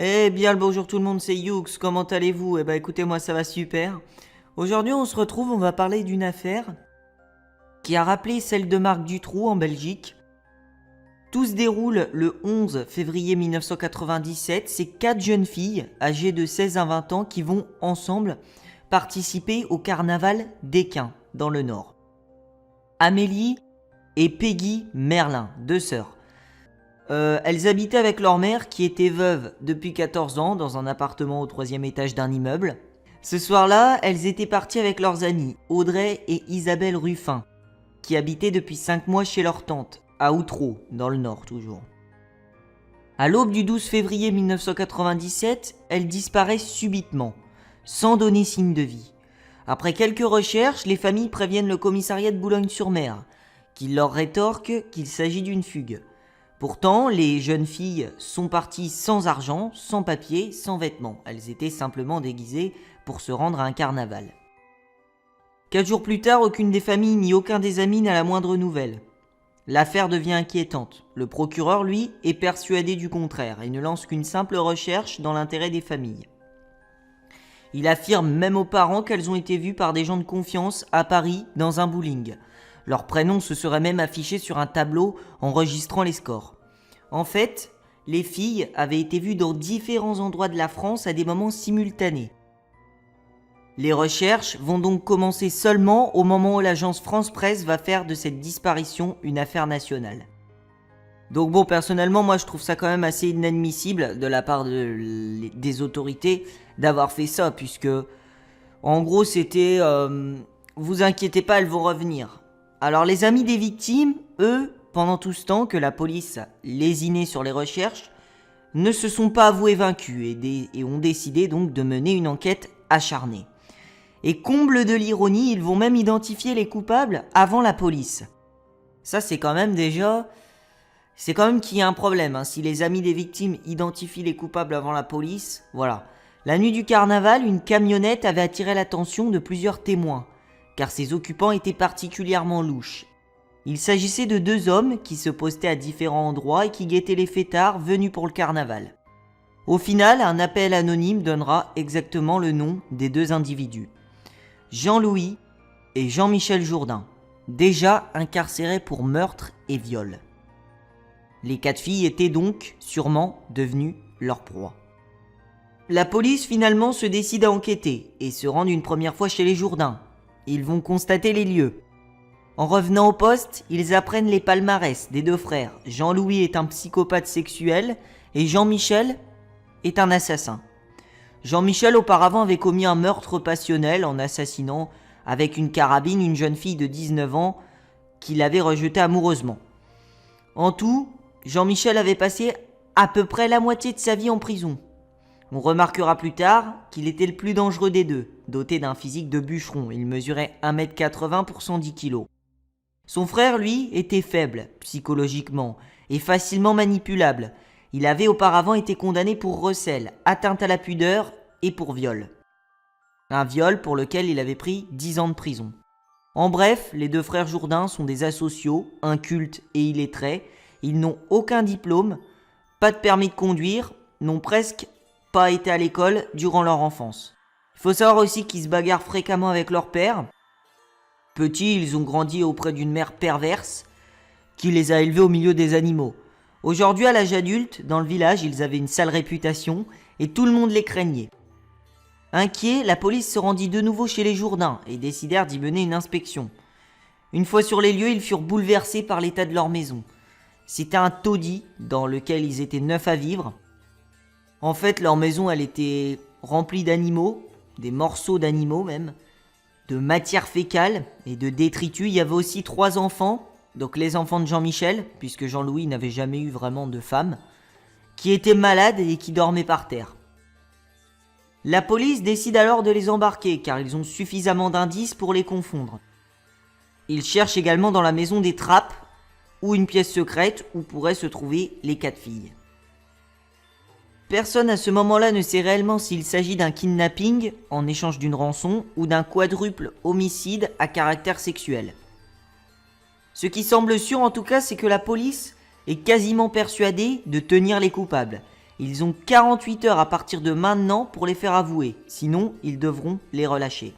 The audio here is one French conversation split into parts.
Eh bien le bonjour tout le monde, c'est Youx, comment allez-vous? Eh ben écoutez, moi ça va super. Aujourd'hui on se retrouve, on va parler d'une affaire qui a rappelé celle de Marc Dutroux en Belgique. Tout se déroule le 11 février 1997, c'est 4 jeunes filles âgées de 16 à 20 ans qui vont ensemble participer au carnaval d'Équin, dans le Nord. Amélie et Peggy Merlin, deux sœurs. Elles habitaient avec leur mère qui était veuve depuis 14 ans dans un appartement au 3e étage d'un immeuble. Ce soir-là, elles étaient parties avec leurs amies, Audrey et Isabelle Ruffin, qui habitaient depuis 5 mois chez leur tante, à Outreau, dans le Nord toujours. À l'aube du 12 février 1997, elles disparaissent subitement, sans donner signe de vie. Après quelques recherches, les familles préviennent le commissariat de Boulogne-sur-Mer, qui leur rétorque qu'il s'agit d'une fugue. Pourtant, les jeunes filles sont parties sans argent, sans papier, sans vêtements. Elles étaient simplement déguisées pour se rendre à un carnaval. 4 jours plus tard, aucune des familles ni aucun des amis n'a la moindre nouvelle. L'affaire devient inquiétante. Le procureur, lui, est persuadé du contraire et ne lance qu'une simple recherche dans l'intérêt des familles. Il affirme même aux parents qu'elles ont été vues par des gens de confiance à Paris dans un bowling. Leur prénom se serait même affiché sur un tableau enregistrant les scores. En fait, les filles avaient été vues dans différents endroits de la France à des moments simultanés. Les recherches vont donc commencer seulement au moment où l'agence France Presse va faire de cette disparition une affaire nationale. Donc bon, personnellement, moi je trouve ça quand même assez inadmissible de la part des autorités d'avoir fait ça, puisque en gros c'était vous inquiétez pas, elles vont revenir. Alors les amis des victimes, eux, pendant tout ce temps que la police lésinait sur les recherches, ne se sont pas avoués vaincus et ont décidé donc de mener une enquête acharnée. Et comble de l'ironie, ils vont même identifier les coupables avant la police. Ça c'est quand même déjà... C'est quand même qu'il y a un problème, hein. Si les amis des victimes identifient les coupables avant la police, voilà. La nuit du carnaval, une camionnette avait attiré l'attention de plusieurs témoins, car ses occupants étaient particulièrement louches. Il s'agissait de 2 hommes qui se postaient à différents endroits et qui guettaient les fêtards venus pour le carnaval. Au final, un appel anonyme donnera exactement le nom des 2 individus. Jean-Louis et Jean-Michel Jourdain, déjà incarcérés pour meurtre et viol. Les 4 filles étaient donc sûrement devenues leur proie. La police finalement se décide à enquêter et se rend une première fois chez les Jourdain. Ils vont constater les lieux. En revenant au poste, ils apprennent les palmarès des 2 frères. Jean-Louis est un psychopathe sexuel et Jean-Michel est un assassin. Jean-Michel auparavant avait commis un meurtre passionnel en assassinant avec une carabine une jeune fille de 19 ans qu'il avait rejetée amoureusement. En tout, Jean-Michel avait passé à peu près la moitié de sa vie en prison. On remarquera plus tard qu'il était le plus dangereux des 2, doté d'un physique de bûcheron. Il mesurait 1m80 pour 110 kg. Son frère, lui, était faible, psychologiquement, et facilement manipulable. Il avait auparavant été condamné pour recel, atteinte à la pudeur et pour viol. Un viol pour lequel il avait pris 10 ans de prison. En bref, les 2 frères Jourdain sont des asociaux, incultes et illettrés. Ils n'ont aucun diplôme, pas de permis de conduire, n'ont presque pas été à l'école durant leur enfance. Il faut savoir aussi qu'ils se bagarrent fréquemment avec leur père. Petits, ils ont grandi auprès d'une mère perverse qui les a élevés au milieu des animaux. Aujourd'hui, à l'âge adulte, dans le village, ils avaient une sale réputation et tout le monde les craignait. Inquiets, la police se rendit de nouveau chez les Jourdain et décidèrent d'y mener une inspection. Une fois sur les lieux, ils furent bouleversés par l'état de leur maison. C'était un taudis dans lequel ils étaient 9 à vivre. En fait, leur maison, elle était remplie d'animaux, des morceaux d'animaux même, de matière fécale et de détritus. Il y avait aussi 3 enfants, donc les enfants de Jean-Michel, puisque Jean-Louis n'avait jamais eu vraiment de femme, qui étaient malades et qui dormaient par terre. La police décide alors de les embarquer, car ils ont suffisamment d'indices pour les confondre. Ils cherchent également dans la maison des trappes, ou une pièce secrète où pourraient se trouver les 4 filles. Personne à ce moment-là ne sait réellement s'il s'agit d'un kidnapping en échange d'une rançon ou d'un quadruple homicide à caractère sexuel. Ce qui semble sûr en tout cas, c'est que la police est quasiment persuadée de tenir les coupables Ils ont 48 heures à partir de maintenant pour les faire avouer, sinon ils devront les relâcher.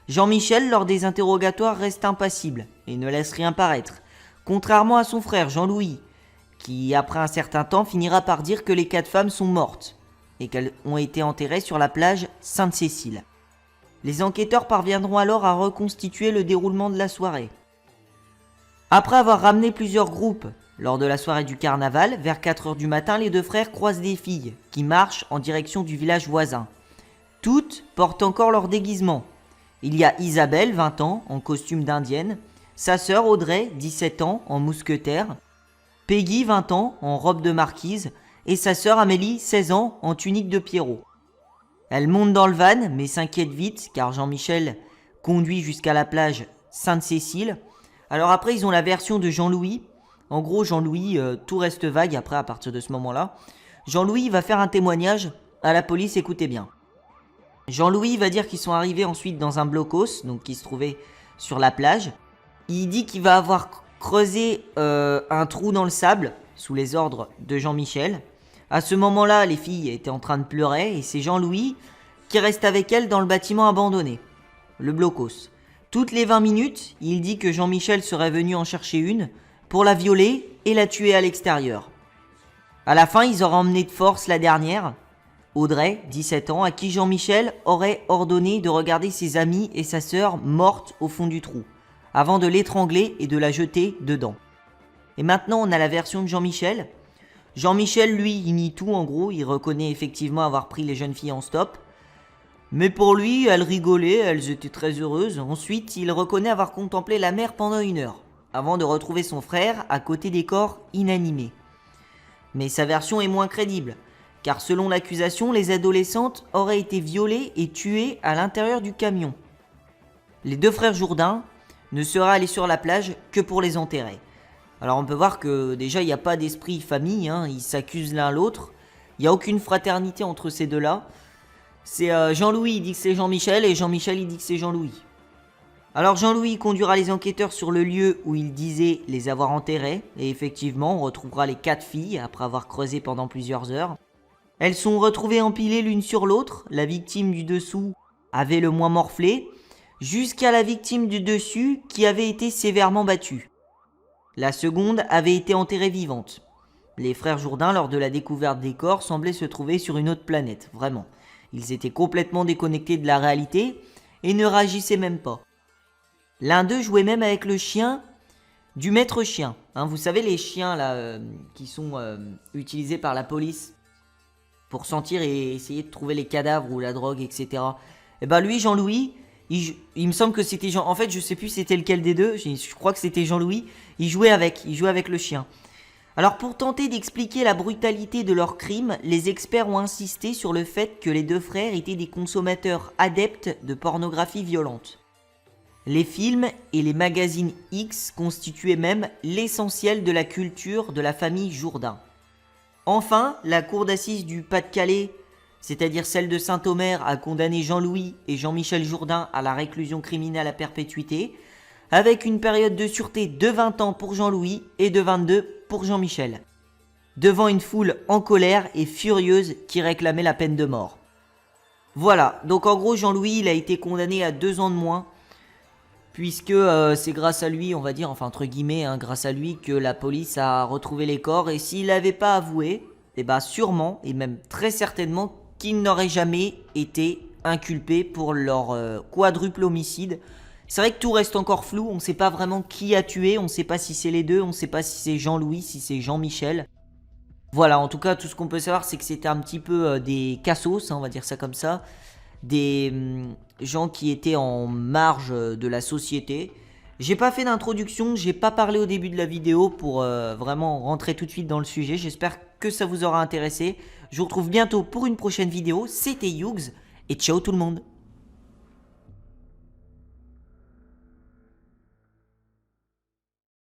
Jean-Michel, lors des interrogatoires, reste impassible et ne laisse rien paraître, contrairement à son frère Jean-Louis, qui après un certain temps finira par dire que les 4 femmes sont mortes et qu'elles ont été enterrées sur la plage Sainte-Cécile. Les enquêteurs parviendront alors à reconstituer le déroulement de la soirée. Après avoir ramené plusieurs groupes lors de la soirée du carnaval, vers 4 heures du matin, les 2 frères croisent des filles qui marchent en direction du village voisin. Toutes portent encore leur déguisement. Il y a Isabelle, 20 ans, en costume d'indienne, sa sœur Audrey, 17 ans, en mousquetaire, Peggy, 20 ans, en robe de marquise, et sa sœur Amélie, 16 ans, en tunique de Pierrot. Elle monte dans le van, mais s'inquiète vite, car Jean-Michel conduit jusqu'à la plage Sainte-Cécile. Alors après, ils ont la version de Jean-Louis. En gros, Jean-Louis, tout reste vague après, à partir de ce moment-là. Jean-Louis va faire un témoignage à la police, écoutez bien. Jean-Louis va dire qu'ils sont arrivés ensuite dans un blocos, donc qui se trouvait sur la plage. Il dit qu'il va avoir creusé un trou dans le sable, sous les ordres de Jean-Michel. À ce moment-là, les filles étaient en train de pleurer et c'est Jean-Louis qui reste avec elles dans le bâtiment abandonné, le blocos. Toutes les 20 minutes, il dit que Jean-Michel serait venu en chercher une pour la violer et la tuer à l'extérieur. À la fin, ils auraient emmené de force la dernière, Audrey, 17 ans, à qui Jean-Michel aurait ordonné de regarder ses amis et sa sœur mortes au fond du trou, avant de l'étrangler et de la jeter dedans. Et maintenant, on a la version de Jean-Michel. Jean-Michel, lui, il nie tout en gros, il reconnaît effectivement avoir pris les jeunes filles en stop. Mais pour lui, elles rigolaient, elles étaient très heureuses. Ensuite, il reconnaît avoir contemplé la mer pendant 1 heure, avant de retrouver son frère à côté des corps inanimés. Mais sa version est moins crédible, car selon l'accusation, les adolescentes auraient été violées et tuées à l'intérieur du camion. Les 2 frères Jourdain ne seraient allés sur la plage que pour les enterrer. Alors on peut voir que déjà il n'y a pas d'esprit famille, hein, ils s'accusent l'un l'autre, il n'y a aucune fraternité entre ces deux-là. C'est Jean-Louis il dit que c'est Jean-Michel et Jean-Michel il dit que c'est Jean-Louis. Alors Jean-Louis conduira les enquêteurs sur le lieu où il disait les avoir enterrés, et effectivement on retrouvera les 4 filles après avoir creusé pendant plusieurs heures. Elles sont retrouvées empilées l'une sur l'autre, la victime du dessous avait le moins morflé, jusqu'à la victime du dessus qui avait été sévèrement battue. La seconde avait été enterrée vivante. Les frères Jourdain, lors de la découverte des corps, semblaient se trouver sur une autre planète, vraiment. Ils étaient complètement déconnectés de la réalité et ne réagissaient même pas. L'un d'eux jouait même avec le chien du maître chien. Hein, vous savez les chiens là qui sont utilisés par la police pour sentir et essayer de trouver les cadavres ou la drogue, etc. Et ben lui, Jean-Louis, il me semble que c'était Jean... En fait, je sais plus c'était lequel des deux. Je crois que c'était Jean-Louis. Il jouait avec le chien. Alors pour tenter d'expliquer la brutalité de leur crime, les experts ont insisté sur le fait que les 2 frères étaient des consommateurs adeptes de pornographie violente. Les films et les magazines X constituaient même l'essentiel de la culture de la famille Jourdain. Enfin, la cour d'assises du Pas-de-Calais, c'est-à-dire celle de Saint-Omer, a condamné Jean-Louis et Jean-Michel Jourdain à la réclusion criminelle à perpétuité, avec une période de sûreté de 20 ans pour Jean-Louis et de 22 pour Jean-Michel, devant une foule en colère et furieuse qui réclamait la peine de mort. Voilà, donc en gros Jean-Louis il a été condamné à 2 ans de moins, puisque c'est grâce à lui, on va dire, enfin entre guillemets, hein, grâce à lui que la police a retrouvé les corps, et s'il n'avait pas avoué, eh ben sûrement, et même très certainement, qu'il n'aurait jamais été inculpé pour leur quadruple homicide. C'est vrai que tout reste encore flou, on ne sait pas vraiment qui a tué, on ne sait pas si c'est les deux, on ne sait pas si c'est Jean-Louis, si c'est Jean-Michel. Voilà, en tout cas, tout ce qu'on peut savoir, c'est que c'était un petit peu des cassos, hein, on va dire ça comme ça, des gens qui étaient en marge de la société. J'ai pas fait d'introduction, j'ai pas parlé au début de la vidéo pour vraiment rentrer tout de suite dans le sujet. J'espère que ça vous aura intéressé. Je vous retrouve bientôt pour une prochaine vidéo. C'était Yugs et ciao tout le monde.